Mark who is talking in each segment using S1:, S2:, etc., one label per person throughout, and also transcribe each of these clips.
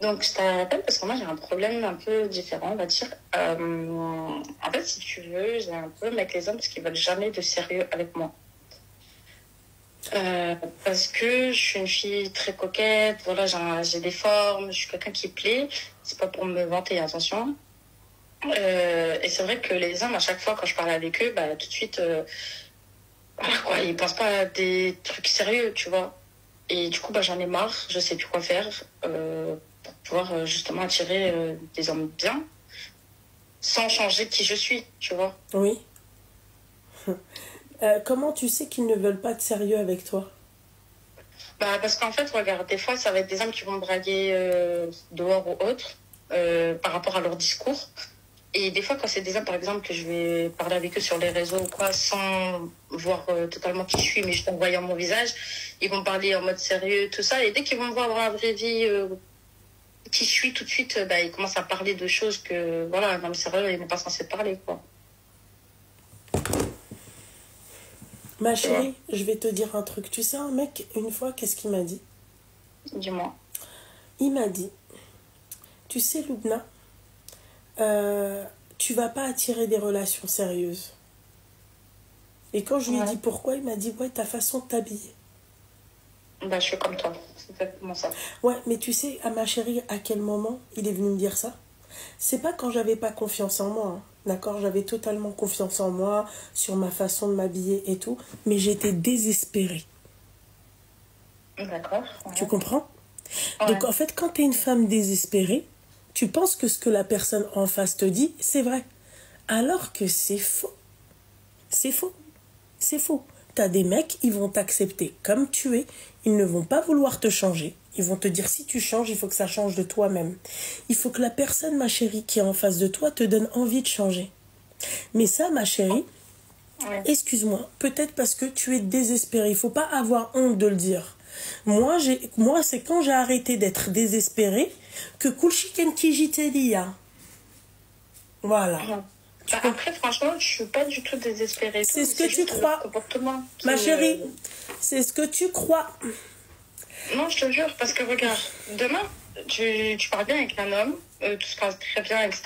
S1: Donc, je t'appelle parce que moi, j'ai un problème un peu différent, on va dire. En fait, si tu veux, j'ai un problème avec les hommes parce qu'ils veulent jamais de sérieux avec moi. Parce que je suis une fille très coquette, voilà, j'ai des formes, je suis quelqu'un qui plaît. C'est pas pour me vanter, attention. Et c'est vrai que les hommes, à chaque fois, quand je parle avec eux, bah, tout de suite, voilà, quoi, ils pensent pas à des trucs sérieux, tu vois. Et du coup, bah, j'en ai marre, je sais plus quoi faire pour pouvoir justement attirer des hommes bien, sans changer qui je suis, tu vois.
S2: Oui. Comment tu sais qu'ils ne veulent pas de sérieux avec toi?
S1: Bah, parce qu'en fait, regarde, des fois, ça va être des hommes qui vont me draguer dehors ou autre, par rapport à leur discours. Et des fois, quand c'est des hommes, par exemple, que je vais parler avec eux sur les réseaux ou quoi, sans voir totalement qui je suis, mais juste en voyant mon visage, ils vont me parler en mode sérieux, tout ça. Et dès qu'ils vont me voir dans la vraie vie, qui je suis tout de suite, bah, ils commencent à parler de choses que, voilà, non, mais sérieux, ils n'est pas censé parler, quoi.
S2: Ma
S1: Tu vois,
S2: chérie, je vais te dire un truc. Tu sais, un mec, une fois, qu'est-ce qu'il m'a dit?
S1: dis-moi.
S2: Il m'a dit, tu sais, Loubna, euh, tu vas pas attirer des relations sérieuses. Et quand je lui ai
S1: Ouais.
S2: dit pourquoi, il m'a dit, ouais, ta façon de t'habiller.
S1: Bah, je suis comme toi. C'est exactement ça.
S2: Ouais, mais tu sais, à ma chérie, à quel moment il est venu me dire ça? C'est pas quand j'avais pas confiance en moi, hein. D'accord? J'avais totalement confiance en moi, sur ma façon de m'habiller et tout, mais j'étais désespérée.
S1: D'accord.
S2: Tu
S1: Ouais.
S2: comprends? Donc
S1: Ouais.
S2: en fait, quand tu es une femme désespérée, tu penses que ce que la personne en face te dit, c'est vrai. Alors que c'est faux. C'est faux. C'est faux. T'as des mecs, ils vont t'accepter comme tu es. Ils ne vont pas vouloir te changer. Ils vont te dire si tu changes, il faut que ça change de toi-même. Il faut que la personne, ma chérie, qui est en face de toi, te donne envie de changer. Mais ça, ma chérie,
S1: Ouais.
S2: excuse-moi, peut-être parce que tu es désespérée. Il faut pas avoir honte de le dire. Moi c'est quand j'ai arrêté d'être désespérée que Kulchiken Kijitelia. Voilà.
S1: Ouais.
S2: Tu
S1: Bah,
S2: comprends?
S1: après, franchement, je suis pas du tout désespérée et tout,
S2: C'est
S1: mais
S2: ce que
S1: c'est
S2: tu
S1: juste leur
S2: crois,
S1: comportement
S2: ma
S1: qui
S2: chérie.
S1: me...
S2: C'est ce que tu crois.
S1: Non, je te jure, parce que regarde, demain, tu parles bien avec un homme, tout se passe très bien, etc.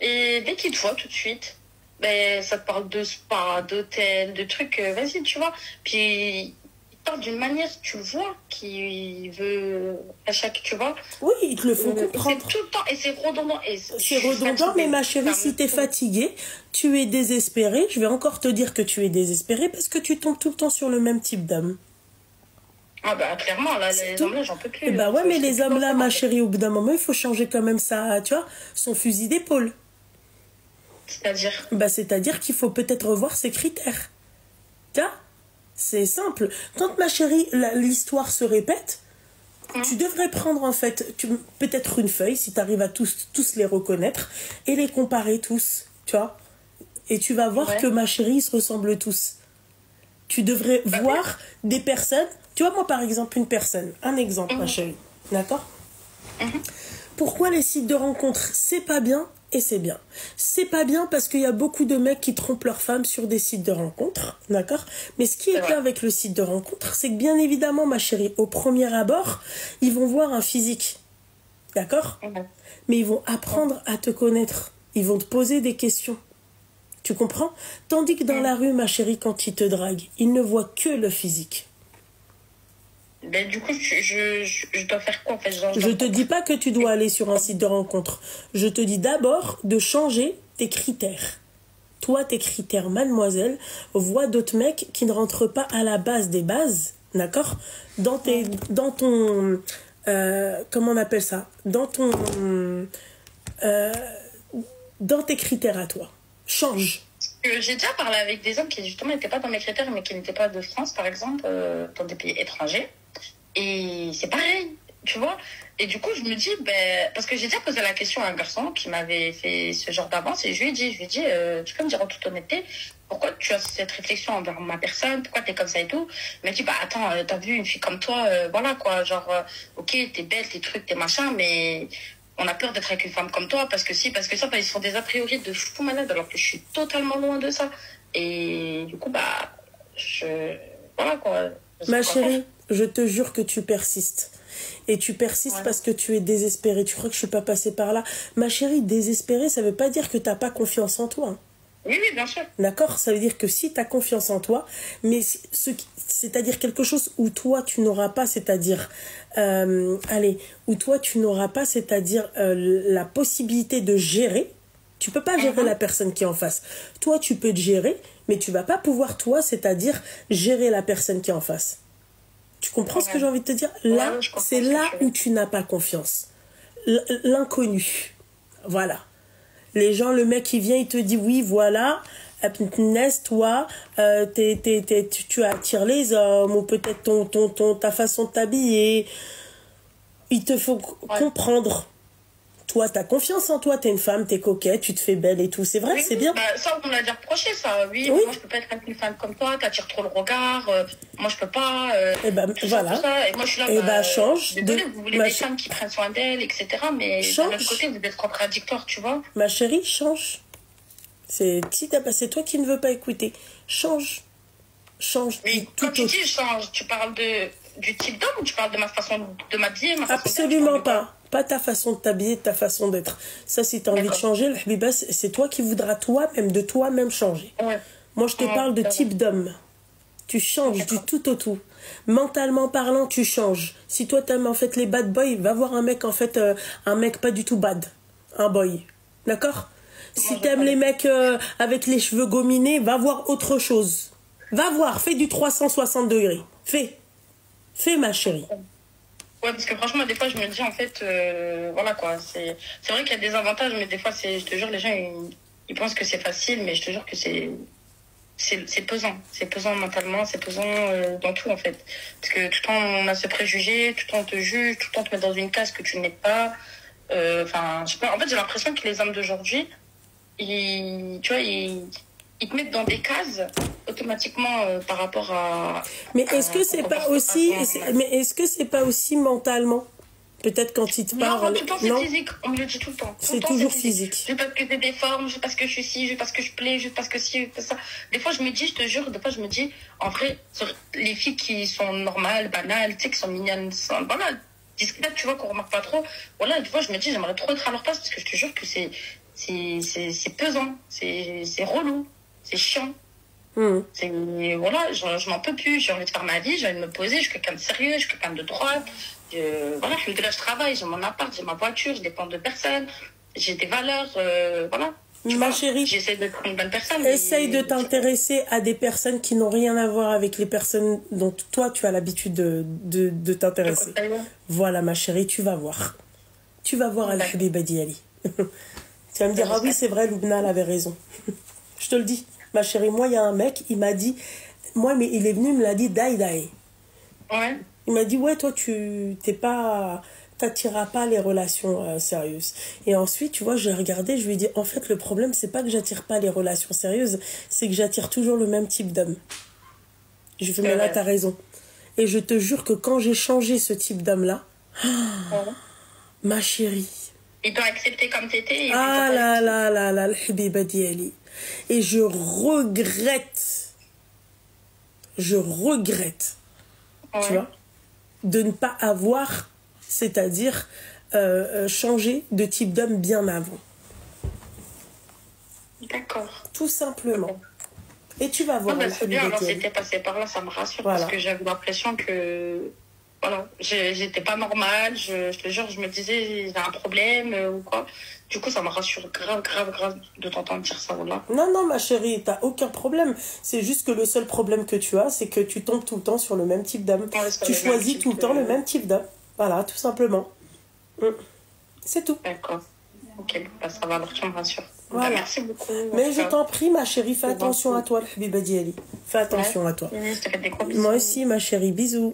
S1: Et dès qu'il te voit tout de suite, ben, ça te parle de spa, d'hôtel, de trucs, vas-y, tu vois. Puis, il parle d'une manière, tu vois, qu'il veut, à chaque, tu vois.
S2: Oui, ils te le font
S1: Et c'est
S2: comprendre.
S1: tout le temps, et c'est redondant, et je
S2: C'est
S1: suis
S2: redondant, mais
S1: fatiguée.
S2: ma chérie,
S1: Ça me
S2: si t'es
S1: saoule.
S2: fatiguée, tu es désespérée, je vais encore te dire que tu es désespérée parce que tu tombes tout le temps sur le même type d'homme.
S1: Ah bah, clairement, là,
S2: C'est
S1: les
S2: tout.
S1: hommes là, j'en peux
S2: Et
S1: plus.
S2: bah ouais, mais
S1: Je sais
S2: les
S1: plus
S2: hommes
S1: quoi
S2: là,
S1: faire, en
S2: ma
S1: fait.
S2: chérie, au bout d'un moment, il faut changer quand même ça, tu vois, son fusil d'épaule.
S1: C'est-à-dire,
S2: Bah c'est-à-dire qu'il faut peut-être revoir ses critères. Tu vois? C'est simple. Quand ma chérie, l'histoire se répète, tu
S1: hein,
S2: devrais prendre en fait peut-être une feuille, si tu arrives à tous les reconnaître, et les comparer tous, tu vois. Et tu vas voir que
S1: ouais.
S2: ma chérie, ils se ressemblent tous. Tu devrais
S1: Bah oui.
S2: voir des personnes. Tu vois, moi par exemple, une personne, un exemple, ma
S1: Mhm,
S2: chérie. D'accord?
S1: mhm.
S2: Pourquoi les sites de rencontres, c'est pas bien et c'est bien. C'est pas bien parce qu'il y a beaucoup de mecs qui trompent leurs femmes sur des sites de rencontres, d'accord? Mais ce qui
S1: C'est
S2: est bien
S1: vrai.
S2: avec le site de rencontre, c'est que bien évidemment, ma chérie, au premier abord, ils vont voir un physique, d'accord?
S1: Mhm.
S2: Mais ils vont apprendre à te connaître. Ils vont te poser des questions. Tu comprends? Tandis que dans
S1: Mhm.
S2: la rue, ma chérie, quand ils te draguent, ils ne voient que le physique.
S1: Ben, du coup, je dois faire quoi en fait? Genre, je
S2: Je
S1: dois
S2: te dis pas que tu dois aller sur un site de rencontre. Je te dis d'abord de changer tes critères. Toi, tes critères, mademoiselle, vois d'autres mecs qui ne rentrent pas à la base des bases, d'accord? Dans ton, comment on appelle ça? Euh, dans tes critères à toi. Change.
S1: J'ai déjà parlé avec des hommes qui justement n'étaient pas dans mes critères, mais qui n'étaient pas de France, par exemple, dans des pays étrangers. Et c'est pareil, tu vois. Et du coup, je me dis, ben, parce que j'ai déjà posé la question à un garçon qui m'avait fait ce genre d'avance, et je lui ai dit, tu peux me dire en toute honnêteté, pourquoi tu as cette réflexion envers ma personne, pourquoi t'es comme ça et tout. Il m'a dit, bah attends, t'as vu une fille comme toi, voilà quoi, genre, ok, t'es belle, t'es trucs, t'es machin, mais on a peur d'être avec une femme comme toi, parce que si, parce que ça, bah, ils font des a priori de fou malade, alors que je suis totalement loin de ça. Et du coup, bah, voilà quoi, je sais
S2: Ma
S1: pas quoi faire.
S2: chérie, Je te jure que tu persistes. Et tu persistes parce que tu es désespérée. Tu crois que je suis pas passée par là. Ma chérie, désespérée, ça veut pas dire que t'as pas confiance en toi.
S1: Oui, oui, bien sûr.
S2: D'accord? Ça veut dire que si tu as confiance en toi, mais c'est-à-dire quelque chose où toi tu n'auras pas, c'est-à-dire, où toi tu n'auras pas, c'est-à-dire la possibilité de gérer. Tu peux pas gérer la personne qui est en face. Toi, tu peux te gérer, mais tu vas pas pouvoir, toi, c'est-à-dire gérer la personne qui est en face. Tu comprends ce que j'ai envie de te dire? Là, c'est là où tu n'as pas confiance. L'inconnu. Voilà. Les gens, le mec, il vient, il te dit, oui, voilà, toi, tu attires les hommes, ou peut-être ta façon de t'habiller. Il te faut comprendre. Toi, t'as confiance en toi, t'es une femme, t'es coquette, tu te fais belle et tout. C'est vrai, c'est bien.
S1: Bah, ça, on me l'a déjà reproché, ça. Oui, moi, je peux pas être avec une femme comme toi, t'attires trop le regard. Moi, je peux pas.
S2: Et ben, voilà.
S1: Ça. Et moi, je suis là.
S2: Et change.
S1: Désolée, vous voulez des femmes qui prennent soin d'elles, etc. Mais d'un autre côté, vous êtes contradictoire, tu vois.
S2: Ma chérie, change. C'est toi qui ne veux pas écouter. Change. Change.
S1: Mais quand tu dis change, tu parles du type d'homme ou tu parles de ma façon de m'habiller, ma façon
S2: Absolument pas. Pas ta façon de t'habiller, ta façon d'être. Ça, si tu as envie de changer, le habiba, c'est toi qui voudras toi-même, de toi-même changer. Ouais. Moi, je te parle de type d'homme. Tu changes du tout au tout. Mentalement parlant, tu changes. Si toi, t'aimes en fait les bad boys, va voir un mec, en fait, un mec pas du tout bad. Un boy. D'accord? Si t'aimes les mecs avec les cheveux gominés, va voir autre chose. Va voir, fais du 360 degrés. Fais, ma chérie.
S1: Ouais, parce que franchement, des fois, je me dis, en fait, voilà quoi. C'est vrai qu'il y a des avantages, mais des fois, je te jure, les gens, ils pensent que c'est facile, mais je te jure que c'est pesant. C'est pesant mentalement, c'est pesant dans tout, en fait. Parce que tout le temps, on a ce préjugé, tout le temps, on te juge, tout le temps, on te met dans une case que tu n'es pas. Enfin, je sais pas. En fait, j'ai l'impression que les hommes d'aujourd'hui, tu vois, ils te mettent dans des cases automatiquement par rapport à.
S2: Mais est-ce que c'est pas aussi, est-ce que c'est pas aussi mentalement? Peut-être quand ils te parlent.
S1: Non, tout le temps c'est physique. On me le dit tout le temps.
S2: C'est toujours physique.
S1: Juste parce que j'ai des formes, juste parce que je suis ci, juste parce que je plais, juste parce que ci, juste ça. Des fois je me dis, je te jure, des fois je me dis, en vrai, les filles qui sont normales, banales, tu sais, qui sont mignonnes, voilà, discrètes, tu vois, qu'on remarque pas trop. Voilà, des fois je me dis, j'aimerais trop être à leur place parce que je te jure que c'est pesant, c'est relou. C'est chiant. Voilà, je n'en peux plus. J'ai envie de faire ma vie, j'ai envie de me poser. Je suis quelqu'un de sérieux, je suis quelqu'un de droite. Voilà, je travaille, j'ai mon appart, j'ai ma voiture, je dépends de personne. J'ai des valeurs, voilà.
S2: Ma chérie,
S1: j'essaie d'être une bonne personne.
S2: Essaye de t'intéresser à des personnes qui n'ont rien à voir avec les personnes dont toi, tu as l'habitude de t'intéresser. Voilà, ma chérie, tu vas voir. Tu vas voir Al-Habiba Diali. Tu vas me dire, ah oui, c'est vrai, Loubna, elle avait raison. Je te le dis, ma chérie, moi, il y a un mec, il m'a dit, mais il est venu, il me l'a dit, daï.
S1: Ouais.
S2: Il m'a dit, ouais, toi, t'attireras pas les relations sérieuses. Et ensuite, tu vois, je l'ai regardé, je lui ai dit, en fait, le problème, c'est pas que j'attire pas les relations sérieuses, c'est que j'attire toujours le même type d'homme. Je lui ai dit, mais là, t'as raison. Et je te jure que quand j'ai changé ce type d'homme-là, ma chérie.
S1: Il t'a accepté comme t'étais.
S2: Ah là, le habiba diali. Et je regrette, tu vois, de ne pas avoir, c'est-à-dire changer de type d'homme bien avant.
S1: D'accord.
S2: Tout simplement. Et tu vas voir.
S1: C'est bien, alors c'était passé par là, ça me rassure, parce que j'avais l'impression que, voilà, j'étais pas normale, je te jure, je me disais, j'ai un problème ou quoi. Du coup, ça me rassure grave de t'entendre dire ça, voilà.
S2: Non, ma chérie, t'as aucun problème. C'est juste que le seul problème que tu as, c'est que tu tombes tout le temps sur le même type d'homme. Tu choisis tout le temps le même type d'homme. Voilà, tout simplement. C'est tout.
S1: D'accord. Ok, bah, ça va, alors tu me rassures.
S2: Voilà.
S1: Bah, merci beaucoup.
S2: Mais je t'en prie, ma chérie, fais attention à toi, le Habiba Diali. Fais attention à toi.
S1: Je te fais des gros bisous.
S2: Moi aussi, ma chérie, bisous.